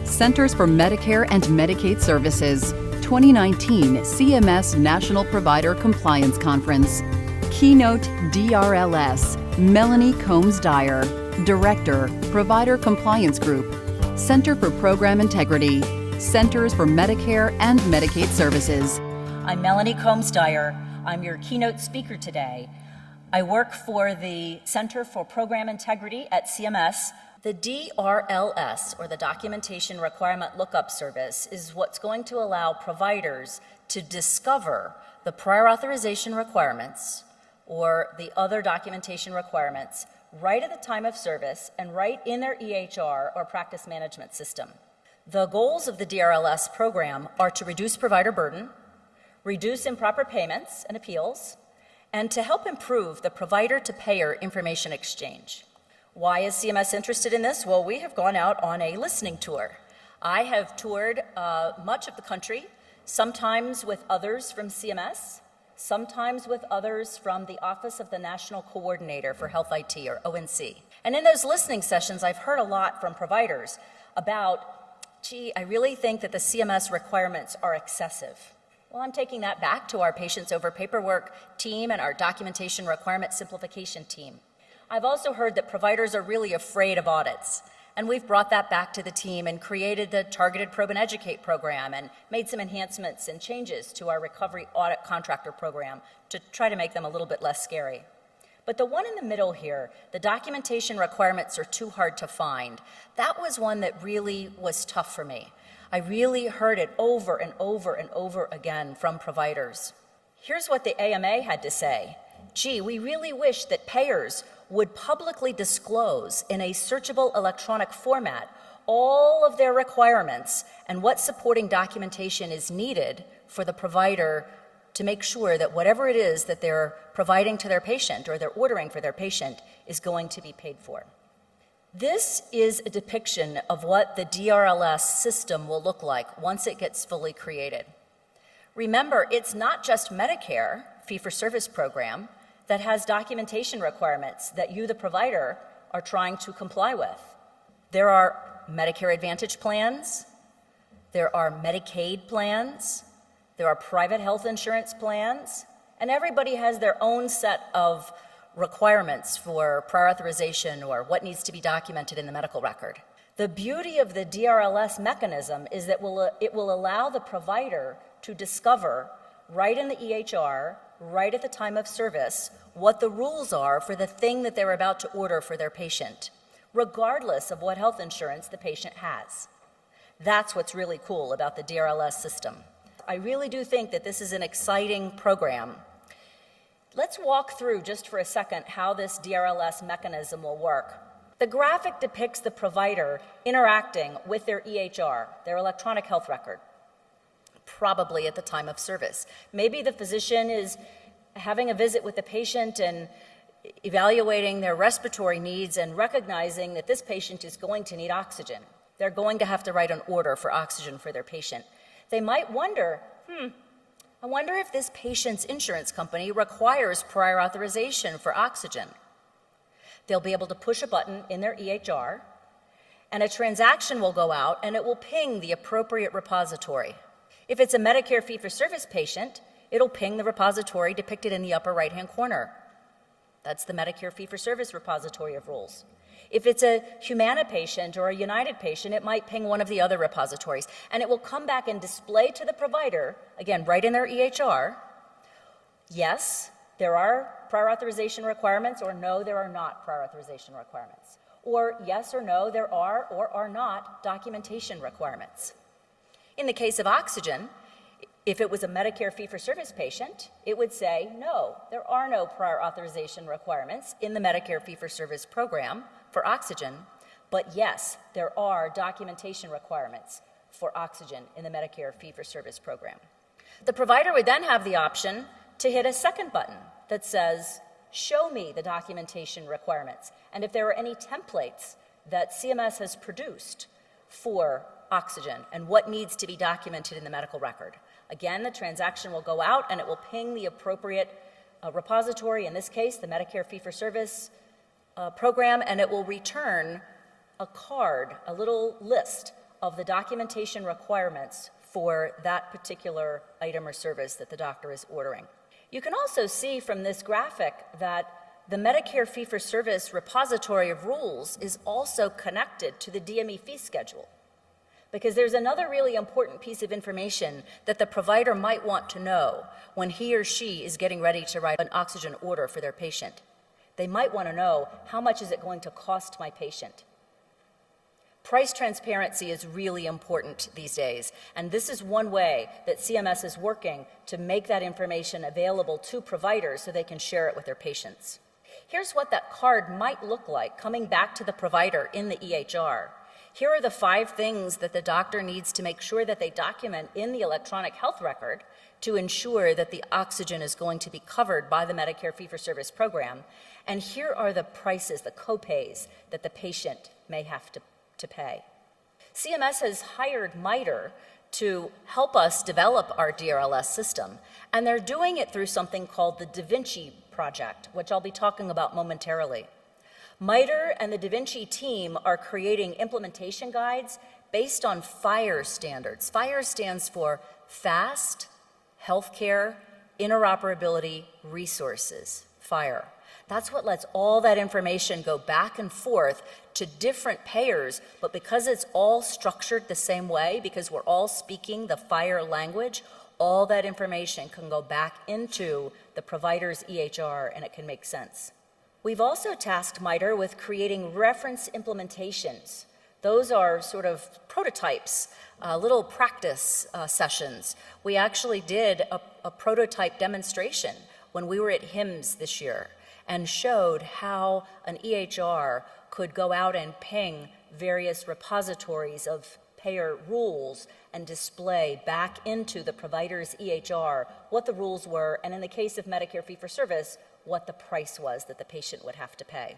Centers for Medicare and Medicaid Services, 2019 CMS National Provider Compliance Conference. Keynote DRLS, Melanie Combs-Dyer, Director, Provider Compliance Group, Center for Program Integrity, Centers for Medicare and Medicaid Services. I'm Melanie Combs-Dyer. I'm your keynote speaker today. I work for the Center for Program Integrity at CMS. The DRLS, or the Documentation Requirement Lookup Service, is what's going to allow providers to discover the prior authorization requirements or the other documentation requirements right at the time of service and right in their EHR or practice management system. The goals of the DRLS program are to reduce provider burden, reduce improper payments and appeals, and to help improve the provider-to-payer information exchange. Why is CMS interested in this? Well, we have gone out on a listening tour. I have toured much of the country, sometimes with others from CMS, sometimes with others from the Office of the National Coordinator for Health IT, or ONC. And in those listening sessions, I've heard a lot from providers about, gee, I really think that the CMS requirements are excessive. Well, I'm taking that back to our Patients Over Paperwork team and our Documentation Requirement Simplification team. I've also heard that providers are really afraid of audits, and we've brought that back to the team and created the Targeted Probe and Educate program and made some enhancements and changes to our Recovery Audit Contractor program to try to make them a little bit less scary. But the one in the middle here, the documentation requirements are too hard to find, that was one that really was tough for me. I really heard it over and over and over again from providers. Here's what the AMA had to say. Gee, we really wish that payers would publicly disclose in a searchable electronic format all of their requirements and what supporting documentation is needed for the provider to make sure that whatever it is that they're providing to their patient or they're ordering for their patient is going to be paid for. This is a depiction of what the DRLS system will look like once it gets fully created. Remember, it's not just Medicare Fee-for-Service program that has documentation requirements that you, the provider, are trying to comply with. There are Medicare Advantage plans, there are Medicaid plans, there are private health insurance plans, and everybody has their own set of requirements for prior authorization or what needs to be documented in the medical record. The beauty of the DRLS mechanism is that it will allow the provider to discover right in the EHR, right at the time of service, what the rules are for the thing that they're about to order for their patient, regardless of what health insurance the patient has. That's what's really cool about the DRLS system. I really do think that this is an exciting program. Let's walk through just for a second how this DRLS mechanism will work. The graphic depicts the provider interacting with their EHR, their electronic health record, probably at the time of service. Maybe the physician is having a visit with the patient and evaluating their respiratory needs and recognizing that this patient is going to need oxygen. They're going to have to write an order for oxygen for their patient. They might wonder, I wonder if this patient's insurance company requires prior authorization for oxygen. They'll be able to push a button in their EHR, and a transaction will go out, and it will ping the appropriate repository. If it's a Medicare Fee-for-Service patient, it'll ping the repository depicted in the upper right-hand corner. That's the Medicare Fee-for-Service repository of rules. If it's a Humana patient or a United patient, it might ping one of the other repositories, and it will come back and display to the provider, again, right in their EHR, yes, there are prior authorization requirements, or no, there are not prior authorization requirements. Or yes or no, there are or are not documentation requirements. In the case of oxygen, if it was a Medicare Fee-for-Service patient, it would say, no, there are no prior authorization requirements in the Medicare Fee-for-Service program for oxygen, but yes, there are documentation requirements for oxygen in the Medicare Fee-for-Service program. The provider would then have the option to hit a second button that says, show me the documentation requirements, and if there are any templates that CMS has produced for oxygen and what needs to be documented in the medical record. Again, the transaction will go out and it will ping the appropriate repository, in this case, the Medicare Fee-for-Service program, and it will return a card, a little list of the documentation requirements for that particular item or service that the doctor is ordering. You can also see from this graphic that the Medicare Fee-for-Service repository of rules is also connected to the DME fee schedule, because there's another really important piece of information that the provider might want to know when he or she is getting ready to write an oxygen order for their patient. They might want to know, how much is it going to cost my patient? Price transparency is really important these days, and this is one way that CMS is working to make that information available to providers so they can share it with their patients. Here's what that card might look like coming back to the provider in the EHR. Here are the 5 things that the doctor needs to make sure that they document in the electronic health record to ensure that the oxygen is going to be covered by the Medicare Fee-for-Service program. And here are the prices, the copays that the patient may have to pay. CMS has hired MITRE to help us develop our DRLS system, and they're doing it through something called the Vinci Project, which I'll be talking about momentarily. MITRE and the Vinci team are creating implementation guides based on FHIR standards. FHIR stands for Fast Healthcare Interoperability Resources, FHIR. That's what lets all that information go back and forth to different payers, but because it's all structured the same way, because we're all speaking the FHIR language, all that information can go back into the provider's EHR and it can make sense. We've also tasked MITRE with creating reference implementations. Those are sort of prototypes, little practice sessions. We actually did a prototype demonstration when we were at HIMSS this year, and showed how an EHR could go out and ping various repositories of payer rules and display back into the provider's EHR what the rules were, and in the case of Medicare Fee-for-Service, what the price was that the patient would have to pay.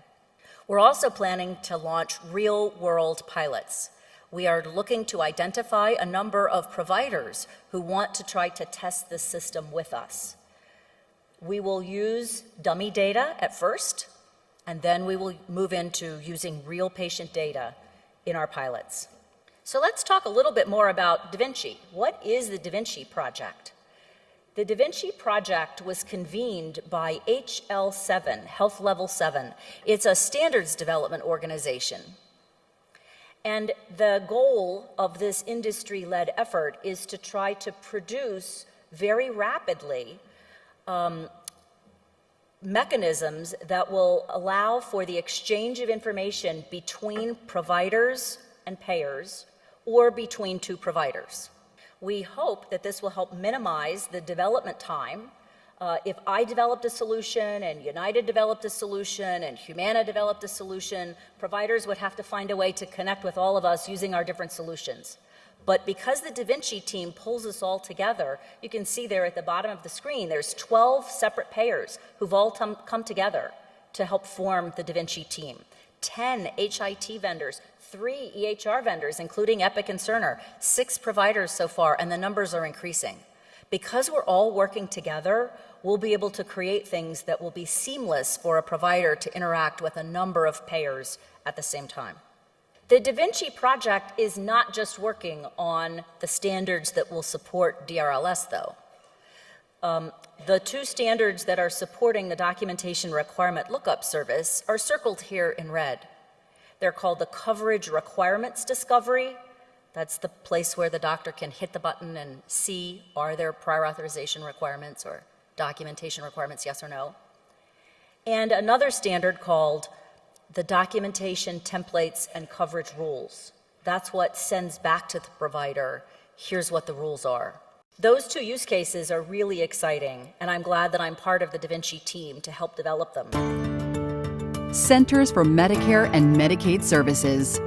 We're also planning to launch real-world pilots. We are looking to identify a number of providers who want to try to test this system with us. We will use dummy data at first, and then we will move into using real patient data in our pilots. So let's talk a little bit more about Da Vinci. What is the Da Vinci Project? The Da Vinci Project was convened by HL7, Health Level 7. It's a standards development organization. And the goal of this industry-led effort is to try to produce very rapidly mechanisms that will allow for the exchange of information between providers and payers, or between 2 providers. We hope that this will help minimize the development time. If I developed a solution and United developed a solution and Humana developed a solution, providers would have to find a way to connect with all of us using our different solutions. But because the Da Vinci team pulls us all together, you can see there at the bottom of the screen, there's 12 separate payers who've all come together to help form the Da Vinci team. 10 HIT vendors, 3 EHR vendors, including Epic and Cerner, 6 providers so far, and the numbers are increasing. Because we're all working together, we'll be able to create things that will be seamless for a provider to interact with a number of payers at the same time. The Da Vinci Project is not just working on the standards that will support DRLS, though. The 2 standards that are supporting the Documentation Requirement Lookup Service are circled here in red. They're called the Coverage Requirements Discovery. That's the place where the doctor can hit the button and see, are there prior authorization requirements or documentation requirements, yes or no? And another standard called the Documentation Templates and Coverage Rules. That's what sends back to the provider, here's what the rules are. Those 2 use cases are really exciting, and I'm glad that I'm part of the Da Vinci team to help develop them. Centers for Medicare and Medicaid Services.